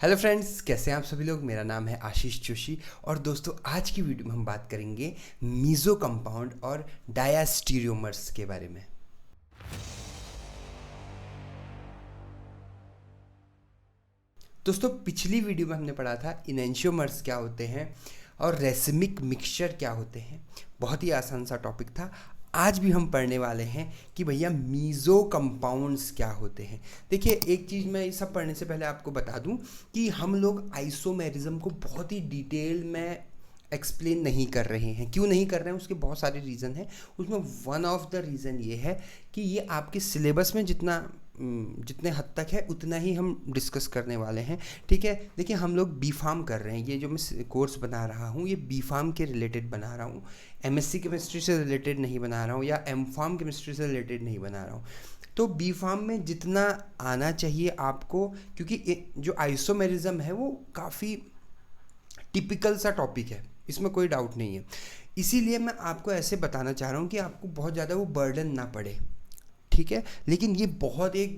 Hello friends, कैसे हैं आप सभी लोग। मेरा नाम है आशीष जोशी और दोस्तों आज की वीडियो में हम बात करेंगे मीज़ो कंपाउंड और डायस्टीरियोमर्स के बारे में। दोस्तों पिछली वीडियो में हमने पढ़ा था इनेंशियोमर्स क्या होते हैं और रेसिमिक मिक्सचर क्या होते हैं। बहुत ही आसान सा टॉपिक था। आज भी हम पढ़ने वाले हैं कि भैया मीज़ो कंपाउंड्स क्या होते हैं। देखिए, एक चीज़ मैं ये सब पढ़ने से पहले आपको बता दूं कि हम लोग आइसोमेरिज्म को बहुत ही डिटेल में एक्सप्लेन नहीं कर रहे हैं। क्यों नहीं कर रहे हैं, उसके बहुत सारे रीज़न हैं। उसमें वन ऑफ द रीज़न ये है कि ये आपके सिलेबस में जितने हद तक है उतना ही हम डिस्कस करने वाले हैं। ठीक है, देखिए हम लोग बी फार्म कर रहे हैं। ये जो मैं कोर्स बना रहा हूँ ये बी फार्म के रिलेटेड बना रहा हूँ। एमएससी केमिस्ट्री से रिलेटेड नहीं बना रहा हूँ या एम फार्म केमिस्ट्री से रिलेटेड नहीं बना रहा हूँ। तो बी फार्म में जितना आना चाहिए आपको, क्योंकि जो आइसोमेरिज्म है वो काफ़ी टिपिकल सा टॉपिक है, इसमें कोई डाउट नहीं है। इसीलिए मैं आपको ऐसे बताना चाह रहा हूँ कि आपको बहुत ज़्यादा वो बर्डन ना पड़े। ठीक है, लेकिन ये बहुत एक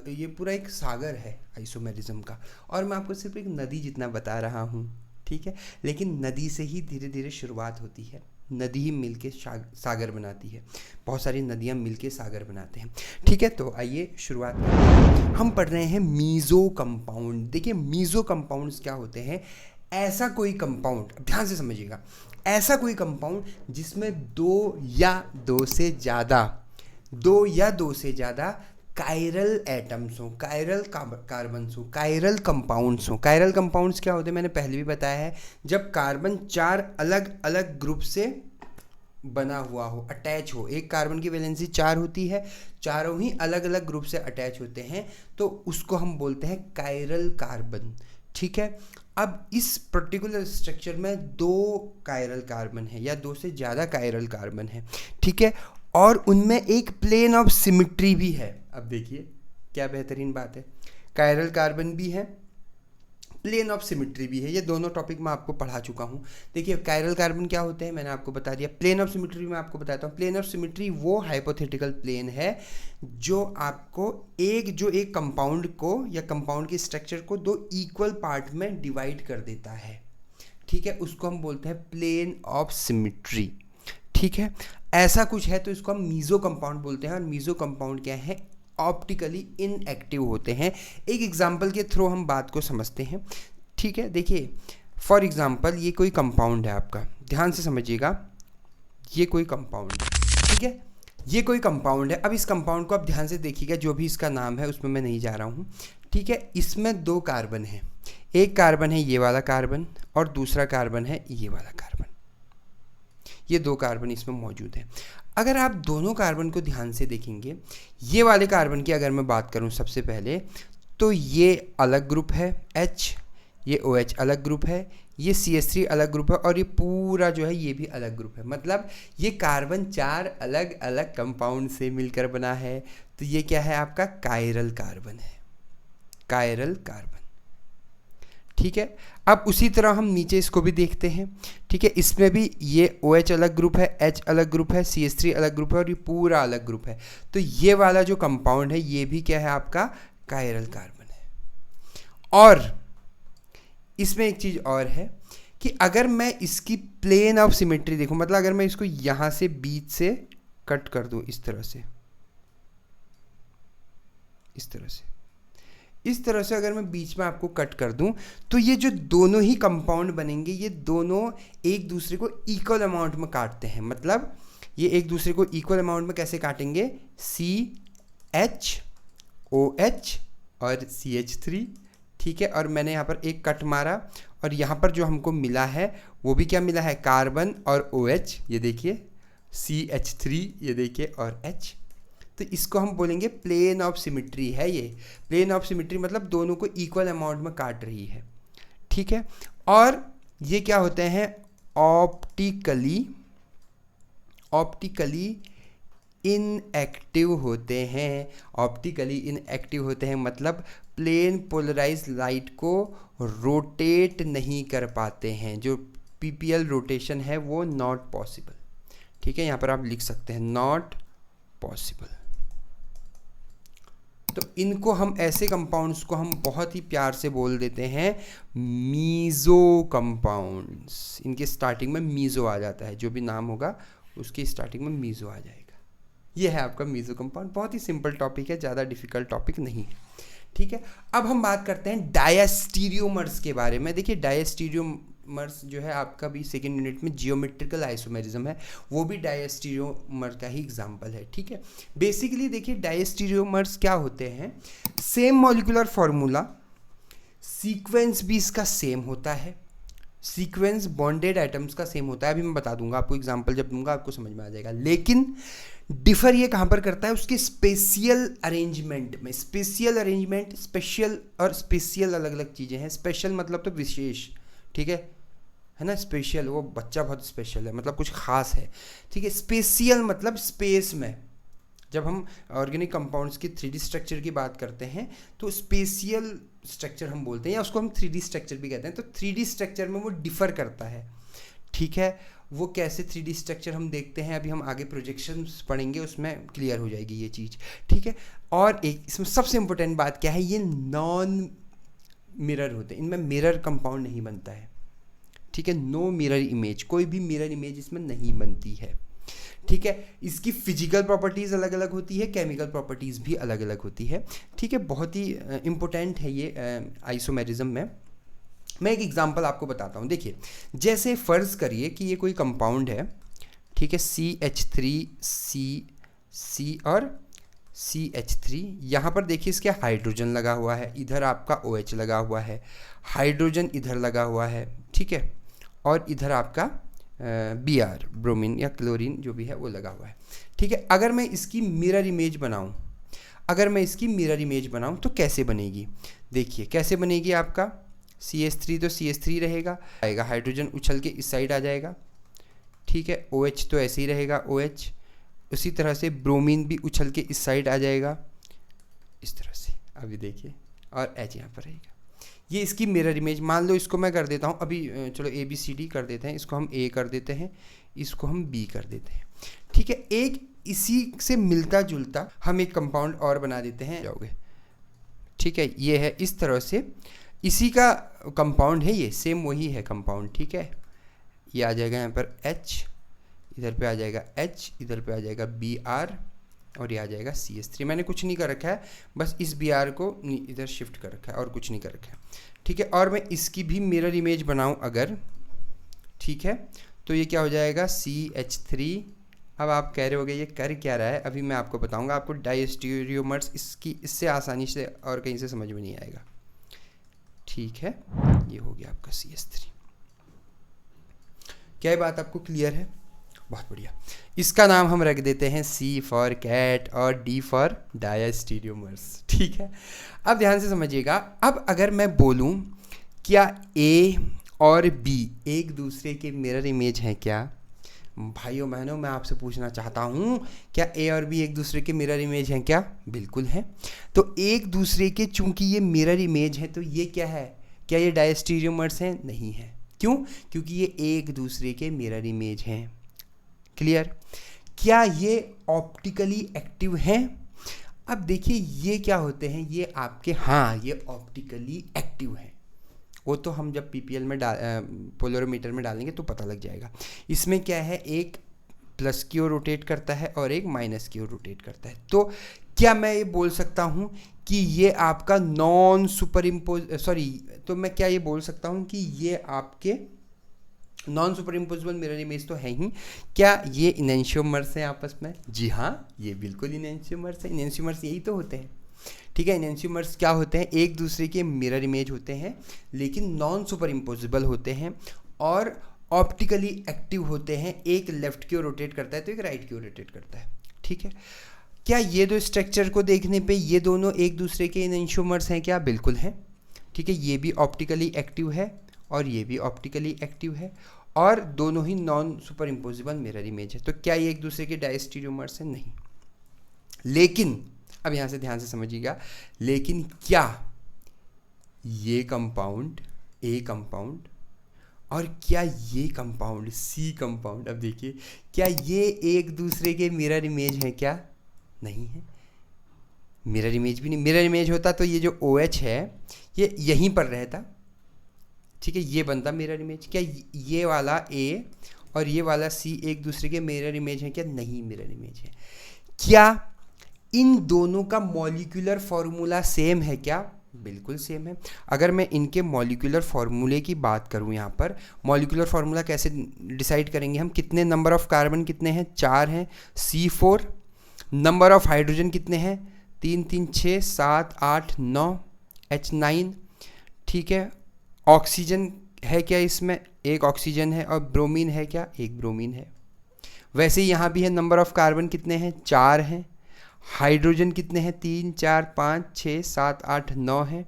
ये पूरा एक सागर है आइसोमेरिज्म का, और मैं आपको सिर्फ एक नदी जितना बता रहा हूँ। ठीक है, लेकिन नदी से ही धीरे धीरे शुरुआत होती है। नदी ही मिलके सागर बनाती है। बहुत सारी नदियाँ मिलके सागर बनाते हैं। ठीक है, तो आइए शुरुआत करते हैं। हम पढ़ रहे हैं मीज़ो कंपाउंड। देखिए मीज़ो कंपाउंड्स क्या होते हैं। ऐसा कोई कंपाउंड, ध्यान से समझिएगा, ऐसा कोई कंपाउंड जिसमें दो या दो से ज़्यादा कायरल एटम्स हों, कायरल कार्बन्स हों, कायरल कंपाउंड्स हों। कायरल कंपाउंड्स क्या होते हैं मैंने पहले भी बताया है। जब कार्बन 4 अलग अलग ग्रुप से बना हुआ हो, अटैच हो, एक कार्बन की वैलेंसी 4 होती है, चारों ही अलग अलग ग्रुप से अटैच होते हैं, तो उसको हम बोलते हैं कायरल कार्बन। ठीक है, अब इस पर्टिकुलर स्ट्रक्चर में 2 कायरल कार्बन है या 2 से ज़्यादा कायरल कार्बन है। ठीक है, और उनमें एक प्लेन ऑफ सिमिट्री भी है। अब देखिए क्या बेहतरीन बात है, कायरल कार्बन भी है, प्लेन ऑफ सिमिट्री भी है। ये दोनों टॉपिक मैं आपको पढ़ा चुका हूँ। देखिए कायरल कार्बन क्या होते हैं मैंने आपको बता दिया। प्लेन ऑफ सिमिट्री मैं आपको बताता हूँ। प्लेन ऑफ सिमिट्री वो हाइपोथेटिकल प्लेन है जो आपको एक कंपाउंड को या कंपाउंड के स्ट्रक्चर को 2 इक्वल पार्ट में डिवाइड कर देता है। ठीक है, उसको हम बोलते हैं प्लेन ऑफ सिमिट्री। ठीक है, ऐसा कुछ है तो इसको हम मीज़ो कंपाउंड बोलते हैं। और मीज़ो कंपाउंड क्या है, ऑप्टिकली इनएक्टिव होते हैं। एक एग्जांपल के थ्रू हम बात को समझते हैं। ठीक है, देखिए फॉर एग्जांपल ये कोई कंपाउंड है आपका, ध्यान से समझिएगा, ये कोई कंपाउंड है। ठीक है, ये कोई कंपाउंड है। अब इस कंपाउंड को आप ध्यान से देखिएगा, जो भी इसका नाम है उसमें मैं नहीं जा रहा हूँ। ठीक है, इसमें 2 कार्बन है। एक कार्बन है ये वाला कार्बन और दूसरा कार्बन है ये वाला कार्बन। ये 2 कार्बन इसमें मौजूद हैं। अगर आप दोनों कार्बन को ध्यान से देखेंगे, ये वाले कार्बन की अगर मैं बात करूं सबसे पहले, तो ये अलग ग्रुप है H, ये OH अलग ग्रुप है, ये CH3 अलग ग्रुप है, और ये पूरा जो है ये भी अलग ग्रुप है। मतलब ये कार्बन 4 अलग अलग कंपाउंड से मिलकर बना है। तो ये क्या है, आपका कायरल कार्बन है, कायरल कार्बन। ठीक है, अब उसी तरह हम नीचे इसको भी देखते हैं। ठीक है, इसमें भी ये OH अलग ग्रुप है, H अलग ग्रुप है, CH3 अलग ग्रुप है और ये पूरा अलग ग्रुप है। तो ये वाला जो कंपाउंड है ये भी क्या है, आपका कायरल कार्बन है। और इसमें एक चीज़ और है कि अगर मैं इसकी प्लेन ऑफ सिमेट्री देखूं, मतलब अगर मैं इसको यहाँ से बीच से कट कर दूं, इस तरह से इस तरह से अगर मैं बीच में आपको कट कर दूं, तो ये जो दोनों ही कंपाउंड बनेंगे, ये दोनों एक दूसरे को इक्वल अमाउंट में काटते हैं। मतलब ये एक दूसरे को इक्वल अमाउंट में कैसे काटेंगे, CHOH और CH3। ठीक है, और मैंने यहाँ पर एक कट मारा और यहाँ पर जो हमको मिला है वो भी क्या मिला है, कार्बन और OH, ये देखिए CH3, ये देखिए, और H। तो इसको हम बोलेंगे प्लेन ऑफ सिमिट्री है। ये प्लेन ऑफ सिमिट्री मतलब दोनों को इक्वल अमाउंट में काट रही है। ठीक है, और ये क्या होते हैं, ऑप्टिकली इनएक्टिव होते हैं। ऑप्टिकली इनएक्टिव होते हैं मतलब प्लेन पोलराइज लाइट को रोटेट नहीं कर पाते हैं। जो PPL रोटेशन है वो नॉट पॉसिबल। ठीक है, यहाँ पर आप लिख सकते हैं नॉट पॉसिबल। तो इनको हम ऐसे कंपाउंड्स को हम बहुत ही प्यार से बोल देते हैं मीज़ो कंपाउंड्स। इनके स्टार्टिंग में मीज़ो आ जाता है, जो भी नाम होगा उसकी स्टार्टिंग में मीज़ो आ जाएगा। ये है आपका मीज़ो कंपाउंड। बहुत ही सिंपल टॉपिक है, ज़्यादा डिफिकल्ट टॉपिक नहीं है, ठीक है। अब हम बात करते हैं डायस्टीरियोमर्स के बारे में। देखिए डायस्टीरियोमर्स जो है आपका भी सेकेंड यूनिट में जियोमेट्रिकल आइसोमेरिज्म है, वो भी डायस्टीरियोमर का ही एग्जांपल है, ठीक है। बेसिकली देखिए डायस्टीरियोमर्स क्या होते हैं, सेम मॉलिक्यूलर फॉर्मूला, सीक्वेंस भी इसका सेम होता है, सीक्वेंस बॉन्डेड एटम्स का सेम होता है। अभी मैं बता दूंगा आपको, एग्जांपल जब दूंगा आपको समझ में आ जाएगा। लेकिन डिफर ये कहाँ पर करता है, उसके स्पेशियल अरेंजमेंट में। स्पेशियल अरेंजमेंट, स्पेशल और स्पेशियल अलग अलग चीज़ें हैं। स्पेशल मतलब तो विशेष, ठीक है ना। स्पेशल वो बच्चा बहुत स्पेशल है, मतलब कुछ खास है, ठीक है। स्पेशियल मतलब स्पेस में। जब हम ऑर्गेनिक कंपाउंड्स की 3D स्ट्रक्चर की बात करते हैं तो स्पेशियल स्ट्रक्चर हम बोलते हैं, या उसको हम 3D स्ट्रक्चर भी कहते हैं। तो 3D स्ट्रक्चर में वो डिफ़र करता है, ठीक है। वो कैसे 3D स्ट्रक्चर हम देखते हैं, अभी हम आगे प्रोजेक्शंस पढ़ेंगे, उसमें क्लियर हो जाएगी ये चीज़, ठीक है। और एक इसमें सबसे इम्पोर्टेंट बात क्या है, ये नॉन मिरर होते हैं, इनमें मिरर कंपाउंड नहीं बनता है, ठीक है। नो मिरर इमेज, कोई भी मिरर इमेज इसमें नहीं बनती है, ठीक है। इसकी फिजिकल प्रॉपर्टीज़ अलग अलग होती है, केमिकल प्रॉपर्टीज़ भी अलग अलग होती है, ठीक है। बहुत ही इम्पोर्टेंट है ये आइसोमेरिज्म में। मैं एक एग्जांपल आपको बताता हूँ। देखिए जैसे फ़र्ज़ करिए कि ये कोई कंपाउंड है, ठीक है, CH3C और CH3। यहाँ पर देखिए इसके हाइड्रोजन लगा हुआ है, इधर आपका OH लगा हुआ है, हाइड्रोजन इधर लगा हुआ है, ठीक है, और इधर आपका Br ब्रोमीन या क्लोरीन जो भी है वो लगा हुआ है, ठीक है। अगर मैं इसकी मिरर इमेज बनाऊँ, तो कैसे बनेगी, देखिए कैसे बनेगी। आपका CH3 तो CH3 रहेगा, हाइड्रोजन उछल के इस साइड आ जाएगा, ठीक है। OH तो ऐसे ही रहेगा OH, उसी तरह से ब्रोमीन भी उछल के इस साइड आ जाएगा इस तरह से, अभी देखिए, और H यहाँ पर रहेगा। ये इसकी मिरर इमेज। मान लो इसको मैं कर देता हूँ, अभी चलो ABCD कर देते हैं, इसको हम A कर देते हैं, इसको हम B कर देते हैं, ठीक है। एक इसी से मिलता जुलता हम एक कंपाउंड और बना देते हैं, जाओगे, ठीक है। ये है इस तरह से, इसी का कंपाउंड है ये, सेम वही है कंपाउंड, ठीक है। ये आ जाएगा यहाँ पर H, इधर पे आ जाएगा H, इधर पे आ जाएगा Br, और ये आ जाएगा CH3। मैंने कुछ नहीं कर रखा है, बस इस Br को इधर शिफ्ट कर रखा है और कुछ नहीं कर रखा है, ठीक है। और मैं इसकी भी मिरर इमेज बनाऊं अगर, ठीक है, तो ये क्या हो जाएगा CH3। अब आप कह रहे होगे ये कर क्या रहा है, अभी मैं आपको बताऊंगा। आपको डायस्टीरियोमर्स इससे आसानी से और कहीं से समझ में नहीं आएगा, ठीक है। ये हो गया आपका CH3। क्या ये बात आपको क्लियर है? बहुत बढ़िया। इसका नाम हम रख देते हैं C फॉर कैट और D फॉर डायस्टीरियोमर्स, ठीक है। अब ध्यान से समझिएगा। अब अगर मैं बोलूं क्या A और B एक दूसरे के मिरर इमेज हैं क्या, भाइयों बहनों मैं आपसे पूछना चाहता हूं, क्या A और B एक दूसरे के मिरर इमेज हैं क्या? बिल्कुल है। तो एक दूसरे के चूंकि ये मिरर इमेज है, तो ये क्या है, क्या ये डायस्टीरियोमर्स हैं? नहीं है। क्यों? क्योंकि ये एक दूसरे के मिरर इमेज हैं। क्लियर? क्या ये ऑप्टिकली एक्टिव हैं? अब देखिए ये क्या होते हैं, ये आपके, हाँ ये ऑप्टिकली एक्टिव हैं। वो तो हम जब PPL में पोलरोमीटर में डालेंगे तो पता लग जाएगा। इसमें क्या है, एक प्लस की ओर रोटेट करता है और एक माइनस की ओर रोटेट करता है। तो क्या मैं ये बोल सकता हूँ कि ये आपका नॉन सुपर इम्पोज, सॉरी, तो मैं क्या ये बोल सकता हूँ कि ये आपके non superimposable mirror image तो है ही। क्या ये इनेंशियोमर्स हैं आपस में? जी हाँ, ये बिल्कुल इनेंशियोमर्स हैं। इनेंशियोमर्स यही तो होते हैं, ठीक है। इनेंशियोमर्स क्या होते हैं, एक दूसरे के मिरर इमेज होते हैं लेकिन नॉन सुपर इम्पोजिबल होते हैं और ऑप्टिकली एक्टिव होते हैं। एक लेफ्ट की ओर रोटेट करता है तो एक राइट की ओर रोटेट करता है, ठीक है। क्या ये दो स्ट्रक्चर को देखने पे ये दोनों एक दूसरे के इनेंशियोमर्स हैं क्या? बिल्कुल हैं, ठीक है। ये भी ऑप्टिकली एक्टिव है और ये भी ऑप्टिकली एक्टिव है और दोनों ही non superimposable mirror image है। तो क्या ये एक दूसरे के डायस्टीरियोमर्स हैं? नहीं। लेकिन अब यहाँ से ध्यान से समझिएगा, लेकिन क्या ये कंपाउंड A कंपाउंड और क्या ये कंपाउंड C कंपाउंड, अब देखिए, क्या ये एक दूसरे के मिरर इमेज हैं क्या? नहीं है। मिरर इमेज भी नहीं, मिरर इमेज होता तो ये जो OH है ये यहीं पर रहता, ठीक है, ये बनता मिरर इमेज। क्या ये वाला A और ये वाला C एक दूसरे के मिरर इमेज है क्या? नहीं, मिरर इमेज है। क्या इन दोनों का मॉलिक्यूलर फॉर्मूला सेम है क्या? बिल्कुल सेम है। अगर मैं इनके मॉलिक्यूलर फार्मूले की बात करूं, यहाँ पर मॉलिक्यूलर फार्मूला कैसे डिसाइड करेंगे हम? कितने नंबर ऑफ कार्बन कितने हैं? 4 हैं, C4। नंबर ऑफ हाइड्रोजन कितने हैं? 3 3 6 7 8 9 H9, ठीक है। ऑक्सीजन है क्या इसमें? एक ऑक्सीजन है। और ब्रोमीन है क्या? एक ब्रोमीन है। वैसे ही यहाँ भी है। नंबर ऑफ कार्बन कितने हैं? 4 हैं। हाइड्रोजन कितने हैं? 3 4 5 6 7 8 9 है।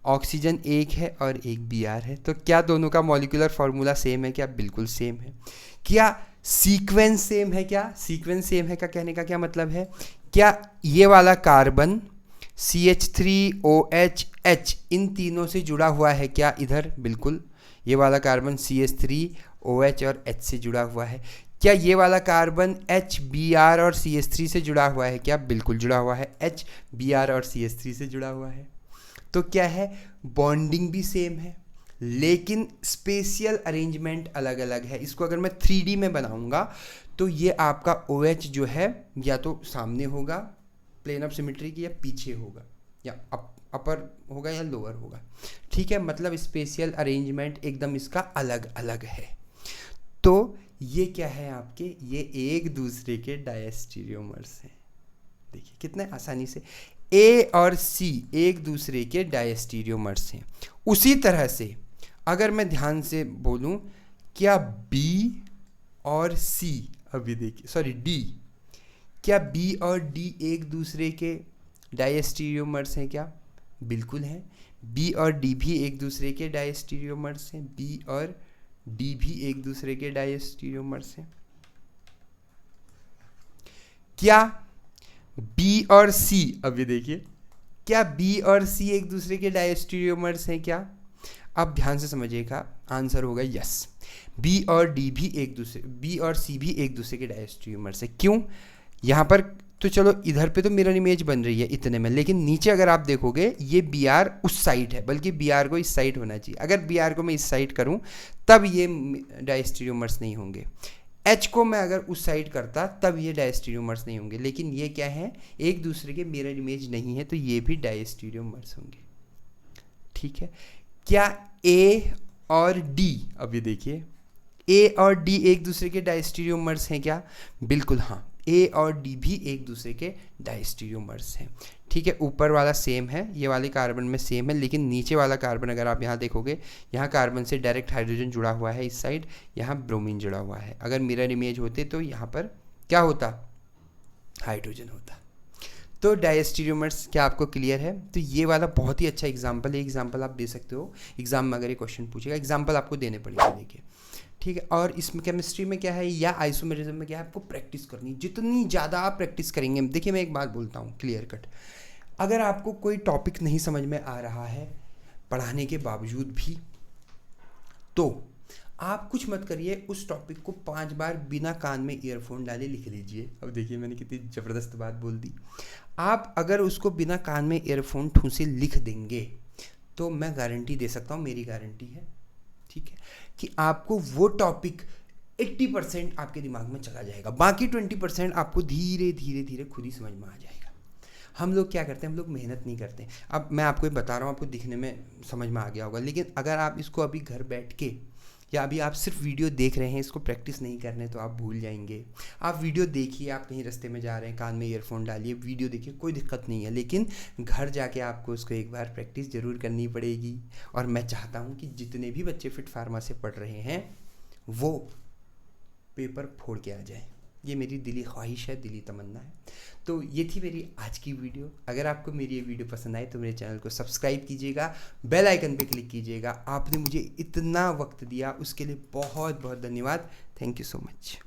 ऑक्सीजन एक है और एक Br है। तो क्या दोनों का मॉलिक्यूलर फार्मूला सेम है क्या? बिल्कुल सेम है। क्या सीक्वेंस सेम है क्या? सीक्वेंस सेम है का कहने का क्या मतलब है? क्या ये वाला कार्बन CH3OH इन तीनों से जुड़ा हुआ है क्या इधर? बिल्कुल। ये वाला कार्बन CH3OH और H से जुड़ा हुआ है। क्या ये वाला कार्बन HBr और CH3 से जुड़ा हुआ है क्या? बिल्कुल जुड़ा हुआ है। HBr और CH3 से जुड़ा हुआ है। तो क्या है? बॉन्डिंग भी सेम है, लेकिन स्पेशियल अरेंजमेंट अलग अलग है। इसको अगर मैं 3D में बनाऊंगा तो ये आपका OH जो है या तो सामने होगा प्लेन ऑफ सिमेट्री की, या पीछे होगा, या अपर होगा या लोअर होगा, ठीक है। मतलब स्पेशियल अरेंजमेंट एकदम इसका अलग अलग है। तो ये क्या है आपके? ये एक दूसरे के डायस्टीरियोमर्स हैं। देखिए कितने आसानी से A और C एक दूसरे के डायस्टीरियोमर्स हैं। उसी तरह से अगर मैं ध्यान से बोलूं, क्या B और C, अभी देखिए सॉरी D, क्या B और D एक दूसरे के डायस्टीरियोमर्स हैं क्या? बिल्कुल हैं। B और D भी एक दूसरे के डायस्टीरियोमर्स हैं। B और D भी एक दूसरे के डायस्टीरियोमर्स हैं। क्या B और C, अभी देखिए, क्या B और C एक दूसरे के डायस्टीरियोमर्स हैं क्या? अब ध्यान से समझिएगा, आंसर होगा यस। B और D भी एक दूसरे, B और C भी एक दूसरे के डायस्टीरियोमर्स हैं। क्यों? यहाँ पर तो चलो इधर पे तो मिरर इमेज बन रही है इतने में, लेकिन नीचे अगर आप देखोगे ये Br उस साइड है, बल्कि Br को इस साइड होना चाहिए। अगर Br को मैं इस साइड करूं तब ये डायस्टीरियोमर्स नहीं होंगे। H को मैं अगर उस साइड करता तब ये डायस्टीरियोमर्स नहीं होंगे। लेकिन ये क्या है? एक दूसरे के मिरर इमेज नहीं है, तो ये भी डायस्टीरियोमर्स होंगे, ठीक है। क्या A और D, अभी देखिए, A और D एक दूसरे के डायस्टीरियोमर्स हैं क्या? बिल्कुल हाँ, A और D भी एक दूसरे के डायस्टीरियोमर्स हैं, ठीक है। ऊपर वाला सेम है, ये वाले कार्बन में सेम है, लेकिन नीचे वाला कार्बन अगर आप यहाँ देखोगे, यहाँ कार्बन से डायरेक्ट हाइड्रोजन जुड़ा हुआ है इस साइड, यहाँ ब्रोमीन जुड़ा हुआ है। अगर मिरर इमेज होते तो यहाँ पर क्या होता? हाइड्रोजन होता। तो डायस्टीरियोमर्स क्या आपको क्लियर है? तो ये वाला बहुत ही अच्छा एग्जाम्पल है। एग्जाम्पल आप दे सकते हो एग्जाम में, अगर ये क्वेश्चन पूछेगा एग्जाम्पल आपको देने पड़ेंगे, देखिए, ठीक है। और इसमें केमिस्ट्री में क्या है या आइसोमेरिज्म में क्या है? आपको प्रैक्टिस करनी। जितनी ज़्यादा आप प्रैक्टिस करेंगे, देखिए मैं एक बात बोलता हूँ क्लियर कट, अगर आपको कोई टॉपिक नहीं समझ में आ रहा है पढ़ाने के बावजूद भी, तो आप कुछ मत करिए, उस टॉपिक को 5 बार बिना कान में ईयरफोन डाले लिख लीजिए। अब देखिए मैंने कितनी ज़बरदस्त बात बोल दी। आप अगर उसको बिना कान में ईयरफोन ठूंसे लिख देंगे तो मैं गारंटी दे सकता हूँ, मेरी गारंटी है, ठीक है, कि आपको वो टॉपिक 80% आपके दिमाग में चला जाएगा। बाकी 20% आपको धीरे धीरे धीरे खुद ही समझ में आ जाएगा। हम लोग क्या करते हैं? हम लोग मेहनत नहीं करते। अब मैं आपको बता रहा हूँ, आपको दिखने में समझ में आ गया होगा, लेकिन अगर आप इसको अभी घर बैठ के, या अभी आप सिर्फ वीडियो देख रहे हैं, इसको प्रैक्टिस नहीं करने, तो आप भूल जाएंगे। आप वीडियो देखिए, आप कहीं रास्ते में जा रहे हैं, कान में ईयरफोन डालिए, वीडियो देखिए, कोई दिक्कत नहीं है, लेकिन घर जाके आपको उसको एक बार प्रैक्टिस ज़रूर करनी पड़ेगी। और मैं चाहता हूँ कि जितने भी बच्चे फिट फार्मा से पढ़ रहे हैं वो पेपर फोड़ के आ जाए। ये मेरी दिली ख्वाहिश है, दिली तमन्ना है। तो ये थी मेरी आज की वीडियो। अगर आपको मेरी ये वीडियो पसंद आए तो मेरे चैनल को सब्सक्राइब कीजिएगा, बेल आइकन पे क्लिक कीजिएगा। आपने मुझे इतना वक्त दिया उसके लिए बहुत बहुत धन्यवाद। Thank you so much.